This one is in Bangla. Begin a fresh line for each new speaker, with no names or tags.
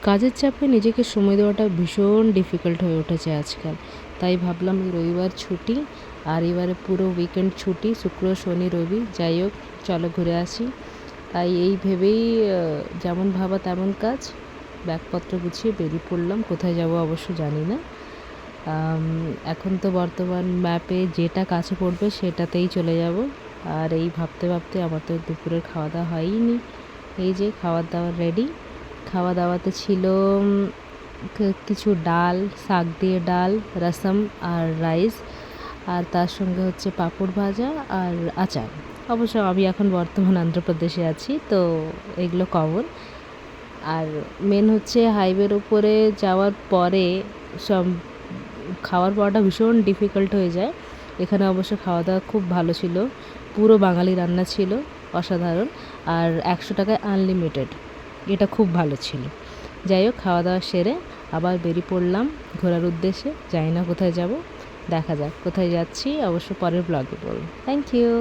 কাজের চাপে নিজেকে সময় দেওয়াটা ভীষণ ডিফিকাল্ট হয়ে উঠেছে আজকাল। তাই ভাবলাম রবিবার ছুটি, আর এবারে পুরো উইকেন্ড ছুটি, শুক্র শনি রবি, যাই হোক চলো ঘুরে আসি। তাই এই ভেবেই যেমন ভাবা তেমন কাজ, ব্যাগপত্র গুছিয়ে বেরিয়ে পড়লাম। কোথায় যাব অবশ্য জানি না। এখন তো বর্তমান ম্যাপে যেটা কাছে পড়বে সেটাতেই চলে যাব। আর এই ভাবতে ভাবতে আমার তো দুপুরের খাওয়া দাওয়া হয়ইনি। এই যে খাবার দাবার রেডি। খাওয়া দাওয়াতে ছিল কিছু ডাল, শাক দিয়ে ডাল, রসম আর রাইস, আর তার সঙ্গে হচ্ছে পাঁপড় ভাজা আর আচার। অবশ্য আমি এখন বর্তমান অন্ধ্রপ্রদেশে আছি, তো এগুলো কমন। আর মেন হচ্ছে হাইওয়ের উপরে যাওয়ার পরে সব খাওয়ার পাওয়াটা ভীষণ ডিফিকাল্ট হয়ে যায়। এখানে অবশ্য খাওয়া দাওয়া খুব ভালো ছিল, পুরো বাঙালি রান্না ছিল, অসাধারণ। আর 100 টাকায় আনলিমিটেড, এটা খুব ভালো ছিল। যাই হোক খাওয়া দাওয়া সেরে আবার বেরিয়ে পড়লাম ঘোরার উদ্দেশ্যে। জানি না কোথায় যাব, দেখা যাক কোথায় যাচ্ছি, অবশ্য পরের ব্লগে বলব। Thank you.